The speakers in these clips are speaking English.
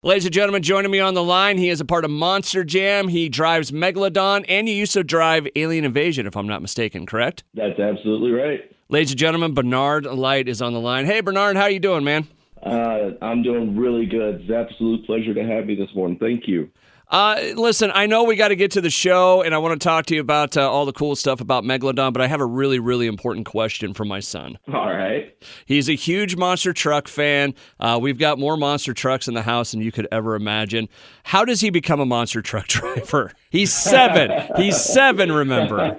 Ladies and gentlemen, joining me on the line, he is a part of Monster Jam. He drives Megalodon, and you used to drive Alien Invasion, if I'm not mistaken, correct? That's absolutely right. Ladies and gentlemen, Bernard Lyght is on the line. Hey, Bernard, how you doing, man? I'm doing really good. It's an absolute pleasure to have you this morning. Thank you. Listen, I know we got to get to the show, and I want to talk to you about all the cool stuff about Megalodon, but I have a really, really important question for my son. All right. He's a huge Monster Truck fan. We've got more Monster Trucks in the house than you could ever imagine. How does he become a Monster Truck driver? He's 7. He's 7, remember?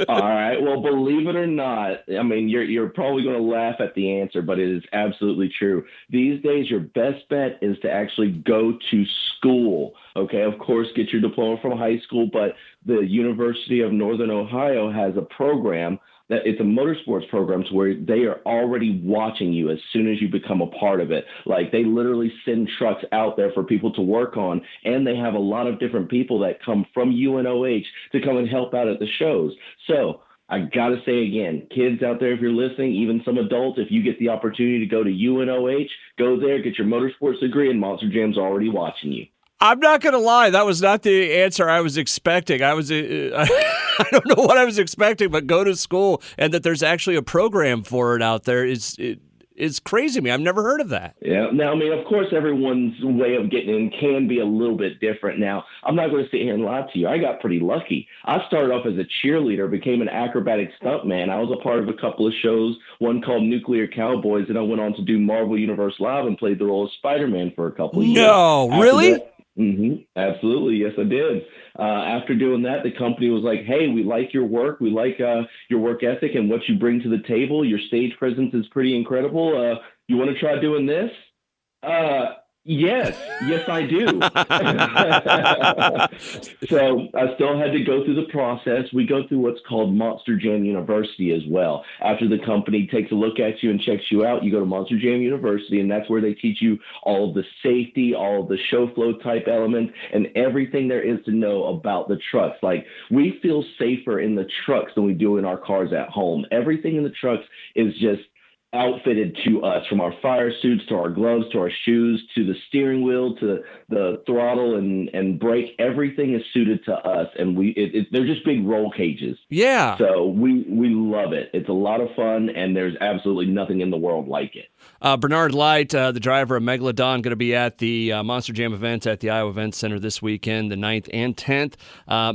All right. Well, believe it or not, I mean, you're probably going to laugh at the answer, but it is absolutely true. These days, your best bet is to actually go to school. Okay, of course, get your diploma from high school, but the University of Northern Ohio has a program that it's a motorsports program to where they are already watching you as soon as you become a part of it. Like they literally send trucks out there for people to work on, and they have a lot of different people that come from UNOH to come and help out at the shows. So I got to say again, kids out there, if you're listening, even some adults, if you get the opportunity to go to UNOH, go there, get your motorsports degree, and Monster Jam's already watching you. I'm not going to lie. That was not the answer I was expecting. I don't know what I was expecting, but go to school and that there's actually a program for it out there is crazy to me. I've never heard of that. Yeah. Now, I mean, of course, everyone's way of getting in can be a little bit different. Now, I'm not going to sit here and lie to you. I got pretty lucky. I started off as a cheerleader, became an acrobatic stuntman. I was a part of a couple of shows, one called Nuclear Cowboys, and I went on to do Marvel Universe Live and played the role of Spider-Man for a couple of years. No, really? Absolutely. Yes, I did. After doing that, the company was like, hey, we like your work. We like your work ethic and what you bring to the table. Your stage presence is pretty incredible. You want to try doing this? Yes, I do. So I still had to go through the process. We go through what's called Monster Jam University as well. After the company takes a look at you and checks you out, you go to Monster Jam University, and that's where they teach you all of the safety, all of the show flow type elements, and everything there is to know about the trucks. Like, we feel safer in the trucks than we do in our cars at home. Everything in the trucks is just outfitted to us, from our fire suits to our gloves to our shoes to the steering wheel to the throttle and brake. Everything is suited to us, and they're just big roll cages. Yeah. So we love it. It's a lot of fun, and there's absolutely nothing in the world like it. Bernard Lyght, the driver of Megalodon, going to be at the Monster Jam event at the Iowa Event Center this weekend, the 9th and 10th.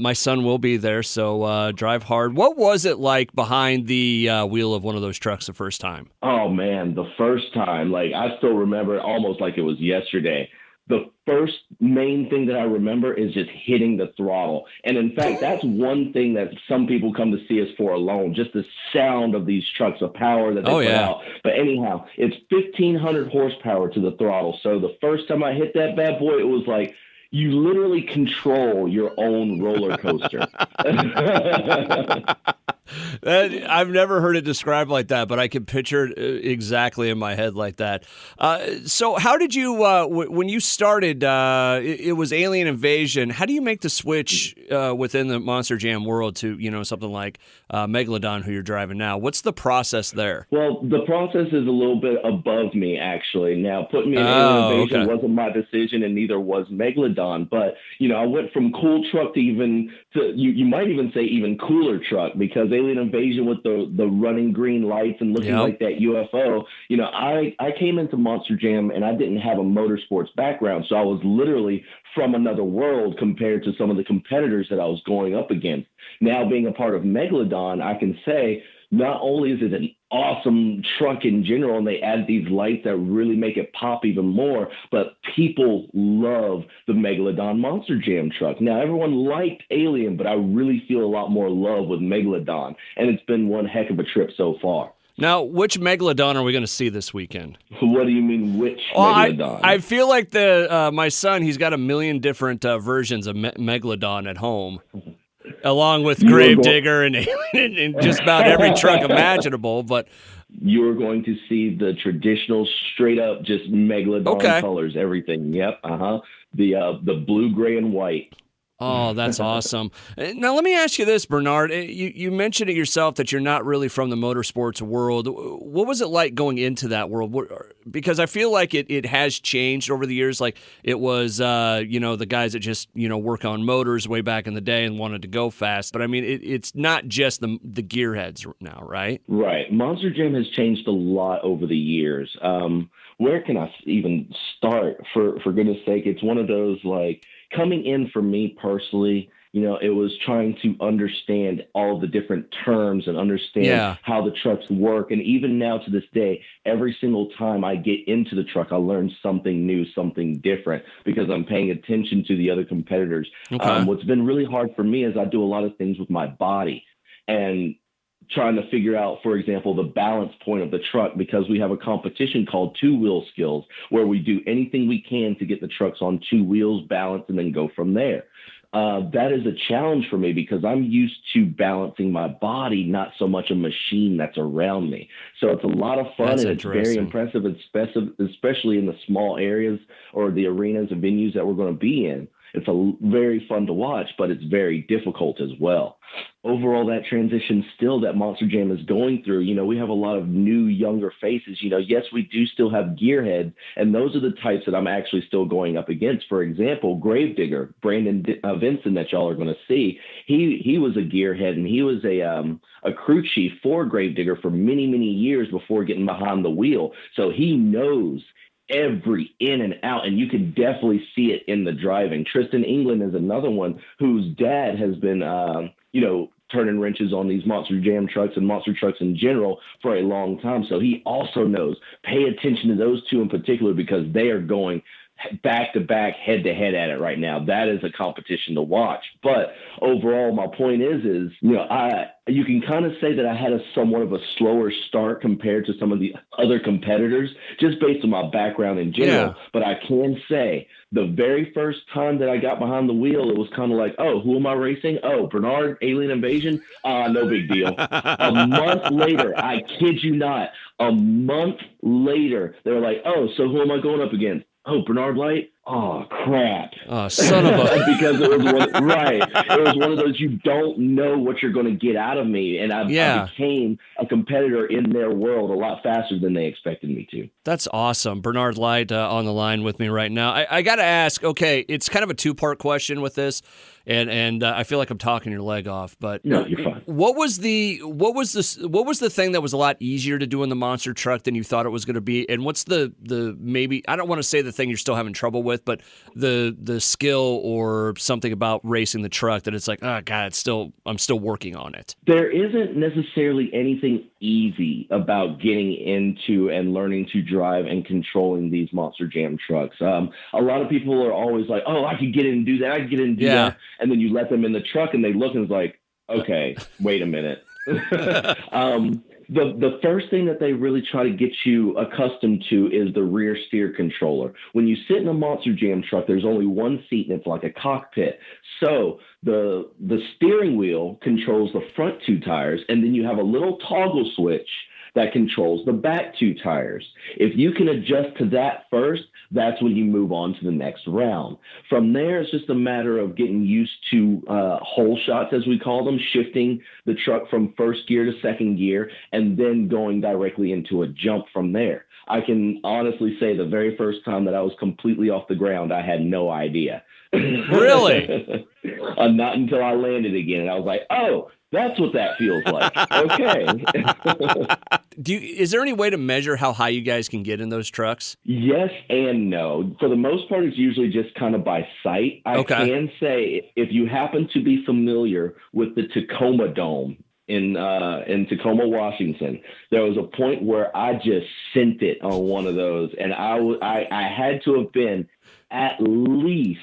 My son will be there, so drive hard. What was it like behind the wheel of one of those trucks the first time? Oh, man, the first time, like I still remember it almost like it was yesterday. The first main thing that I remember is just hitting the throttle. And in fact, that's one thing that some people come to see us for alone, just the sound of these trucks, the power that they put out. But anyhow, it's 1,500 horsepower to the throttle. So the first time I hit that bad boy, it was like you literally control your own roller coaster. I've never heard it described like that, but I can picture it exactly in my head like that. So how did you, when you started, it was Alien Invasion. How do you make the switch within the Monster Jam world to, something like Megalodon, who you're driving now? What's the process there? Well, the process is a little bit above me, actually. Now, putting me in Alien Invasion wasn't my decision, and neither was Megalodon. But, I went from cool truck to you might even say even cooler truck, because Alien Invasion with the running green lights and looking like that UFO. I came into Monster Jam and I didn't have a motorsports background, so I was literally from another world compared to some of the competitors that I was going up against. Now, being a part of Megalodon, I can say not only is it an awesome truck in general, and they add these lights that really make it pop even more, but people love the Megalodon Monster Jam truck. Now, everyone liked Alien, but I really feel a lot more love with Megalodon, and it's been one heck of a trip so far. Now, which Megalodon are we going to see this weekend? What do you mean, which Megalodon? I feel like my son, he's got a million different versions of Megalodon at home, along with Gravedigger and just about every truck imaginable. But you're going to see the traditional, straight up, just Megalodon colors, everything. Yep, the blue, gray, and white. Oh, that's awesome. Now, let me ask you this, Bernard. You mentioned it yourself that you're not really from the motorsports world. What was it like going into that world? Because I feel like it has changed over the years. Like it was, the guys that just, work on motors way back in the day and wanted to go fast. But I mean, it's not just the gearheads now, right? Right. Monster Jam has changed a lot over the years. Where can I even start? For goodness sake, it's one of those like coming in for me personally. It was trying to understand all the different terms and understand how the trucks work. And even now to this day, every single time I get into the truck, I learn something new, something different because I'm paying attention to the other competitors. Okay. What's been really hard for me is I do a lot of things with my body and trying to figure out, for example, the balance point of the truck, because we have a competition called two wheel skills where we do anything we can to get the trucks on two wheels, balance, and then go from there. That is a challenge for me because I'm used to balancing my body, not so much a machine that's around me. So it's a lot of fun and it's very impressive, especially in the small areas or the arenas and venues that we're going to be in. It's very fun to watch, but it's very difficult as well. Overall, that transition still that Monster Jam is going through, we have a lot of new, younger faces. Yes, we do still have gearheads, and those are the types that I'm actually still going up against. For example, Gravedigger, Brandon Vincent that y'all are going to see, he was a gearhead, and he was a crew chief for Gravedigger for many, many years before getting behind the wheel. So he knows every in and out, and you can definitely see it in the driving. Tristan England is another one whose dad has been, turning wrenches on these Monster Jam trucks and monster trucks in general for a long time. So he also knows. Pay attention to those two in particular because they are going back to back, head to head at it right now. That is a competition to watch. But overall, my point is you can kind of say that I had a somewhat of a slower start compared to some of the other competitors, just based on my background in general. Yeah. But I can say the very first time that I got behind the wheel, it was kind of like, oh, who am I racing? Oh, Bernard, Alien Invasion? No big deal. A month later, I kid you not, a month later, they were like, oh, so who am I going up against? Oh, Bernard Lyght? Oh, crap. Oh, son of a... Because it was It was one of those, you don't know what you're going to get out of me. And I became a competitor in their world a lot faster than they expected me to. That's awesome. Bernard Lyght on the line with me right now. I got to ask, okay, it's kind of a two-part question with this, and I feel like I'm talking your leg off, but no, you're fine. What was the thing that was a lot easier to do in the monster truck than you thought it was going to be? And what's the maybe, I don't want to say the thing you're still having trouble with, but the skill or something about racing the truck that it's like, oh God, I'm still working on it. There isn't necessarily anything easy about getting into and learning to drive and controlling these Monster Jam trucks. A lot of people are always like, oh, I could get in and do that. I could get in and do that. And then you let them in the truck and they look and it's like, okay, wait a minute. The first thing that they really try to get you accustomed to is the rear steer controller. When you sit in a Monster Jam truck, there's only one seat and it's like a cockpit. So the steering wheel controls the front two tires, and then you have a little toggle switch that controls the back two tires. If you can adjust to that first, that's when you move on to the next round. From there, it's just a matter of getting used to hole shots, as we call them, shifting the truck from first gear to second gear, and then going directly into a jump from there. I can honestly say the very first time that I was completely off the ground, I had no idea. Really? Not until I landed again, and I was like, oh, that's what that feels like. Okay. Is there any way to measure how high you guys can get in those trucks? Yes and no. For the most part, it's usually just kind of by sight. I can say if you happen to be familiar with the Tacoma Dome in Tacoma, Washington, there was a point where I just sent it on one of those, and I had to have been at least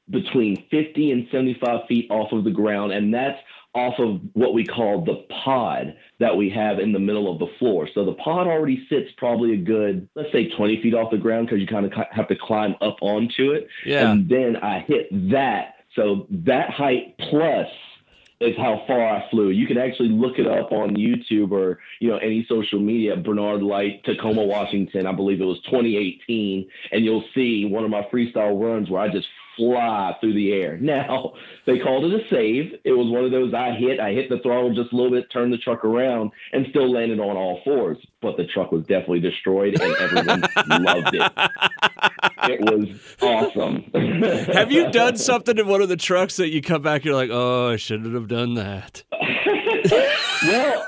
between 50 and 75 feet off of the ground, and that's off of what we call the pod that we have in the middle of the floor. So the pod already sits probably a good, let's say 20 feet off the ground because you kind of have to climb up onto it. Yeah. And then I hit that. So that height plus is how far I flew. You can actually look it up on YouTube or, any social media, Bernard Lyght, Tacoma, Washington. I believe it was 2018. And you'll see one of my freestyle runs where I just fly through the air. Now, they called it a save. It was one of those I hit the throttle just a little bit, turned the truck around, and still landed on all fours. But the truck was definitely destroyed, and everyone loved it. It was awesome. Have you done something in one of the trucks that you come back, you're like, oh, I shouldn't have done that? Well,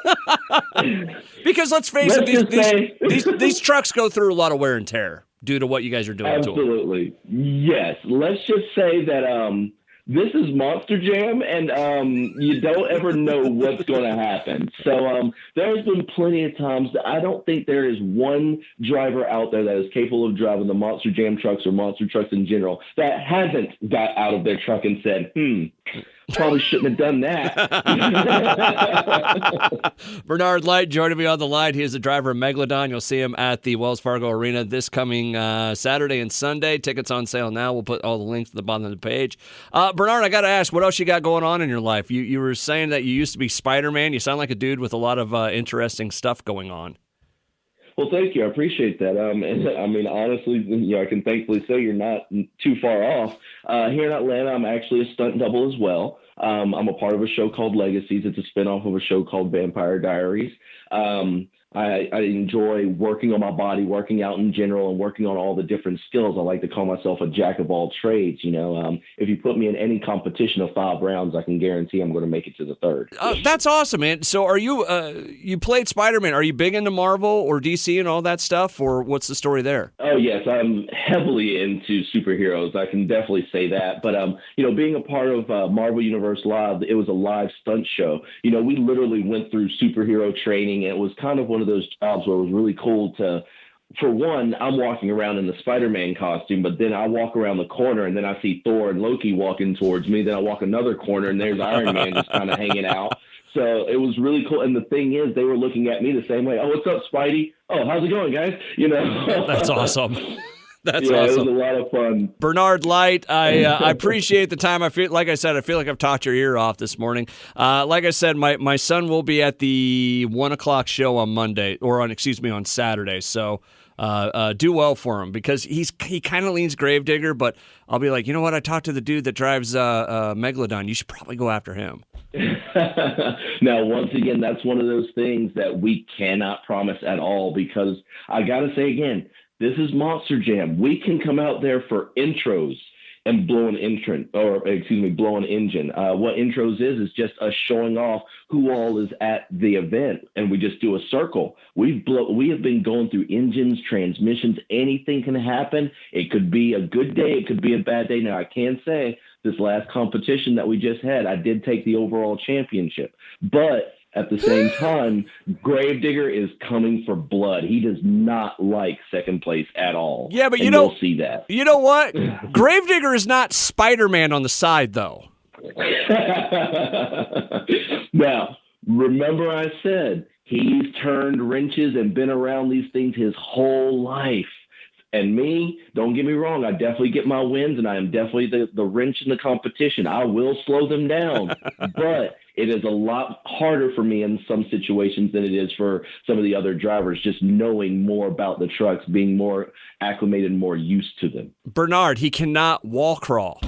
because let's face it, these trucks go through a lot of wear and tear due to what you guys are doing to them. Absolutely. Yes. Let's just say that this is Monster Jam, and you don't ever know what's going to happen. So there's been plenty of times that I don't think there is one driver out there that is capable of driving the Monster Jam trucks or monster trucks in general that hasn't got out of their truck and said, probably shouldn't have done that. Bernard Lyght joining me on the line. He is the driver of Megalodon. You'll see him at the Wells Fargo Arena this coming Saturday and Sunday. Tickets on sale now. We'll put all the links at the bottom of the page. Bernard, I got to ask, what else you got going on in your life? You were saying that you used to be Spider-Man. You sound like a dude with a lot of interesting stuff going on. Well, thank you. I appreciate that. And I mean, honestly, I can thankfully say you're not too far off. Here in Atlanta, I'm actually a stunt double as well. I'm a part of a show called Legacies. It's a spinoff of a show called Vampire Diaries. I enjoy working on my body, working out in general, and working on all the different skills. I like to call myself a jack of all trades. If you put me in any competition of 5 rounds, I can guarantee I'm going to make it to the third. That's awesome, man. So are you, you played Spider-Man. Are you big into Marvel or DC and all that stuff, or what's the story there? Oh, yes. I'm heavily into superheroes. I can definitely say that. But, being a part of Marvel Universe Live, it was a live stunt show. We literally went through superhero training, and it was kind of one of those jobs where it was really cool to, for one, I'm walking around in the Spider-Man costume, but then I walk around the corner and then I see Thor and Loki walking towards me. Then I walk another corner and there's Iron Man just kind of hanging out. So it was really cool. And the thing is, they were looking at me the same way. Oh, what's up, Spidey? Oh, how's it going, guys? That's awesome. That's awesome. It was a lot of fun. Bernard Lyght, I appreciate the time. I feel like I feel like I've talked your ear off this morning. Like I said, my son will be at the 1:00 show on Monday, or on Saturday. So do well for him, because he kind of leans Gravedigger, but I'll be like, you know what? I talked to the dude that drives Megalodon. You should probably go after him. Now, once again, that's one of those things that we cannot promise at all, because I got to say again, this is Monster Jam. We can come out there for intros and blow an engine. What intros is just us showing off who all is at the event, and we just do a circle. We have been going through engines, transmissions. Anything can happen. It could be a good day. It could be a bad day. Now, I can say this last competition that we just had, I did take the overall championship, but at the same time, Gravedigger is coming for blood. He does not like second place at all. Yeah, but you'll see that. You know what? Gravedigger is not Spider-Man on the side, though. Now, remember I said he's turned wrenches and been around these things his whole life. And me, don't get me wrong, I definitely get my wins, and I am definitely the wrench in the competition. I will slow them down, but it is a lot harder for me in some situations than it is for some of the other drivers, just knowing more about the trucks, being more acclimated, more used to them. Bernard, he cannot wall crawl.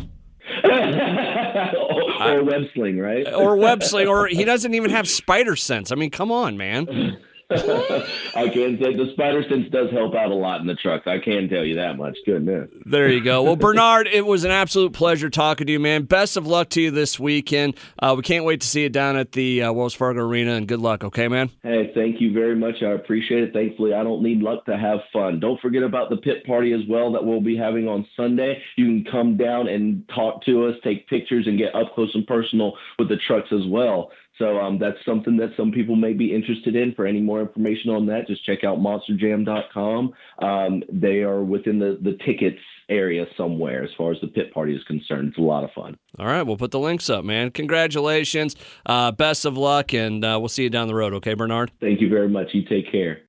Or web sling, right? Or web sling, or he doesn't even have spider sense. I mean, come on, man. I can say the spider sense does help out a lot in the trucks. I can tell you that much. Goodness. There you go. Well, Bernard, it was an absolute pleasure talking to you, man. Best of luck to you this weekend. We can't wait to see you down at the Wells Fargo Arena, and good luck, okay, man? Hey, thank you very much. I appreciate it. Thankfully, I don't need luck to have fun. Don't forget about the pit party as well that we'll be having on Sunday. You can come down and talk to us, take pictures, and get up close and personal with the trucks as well. So that's something that some people may be interested in. For any more information on that, just check out monsterjam.com. They are within the tickets area somewhere as far as the pit party is concerned. It's a lot of fun. All right, we'll put the links up, man. Congratulations. Best of luck, and we'll see you down the road, okay, Bernard? Thank you very much. You take care.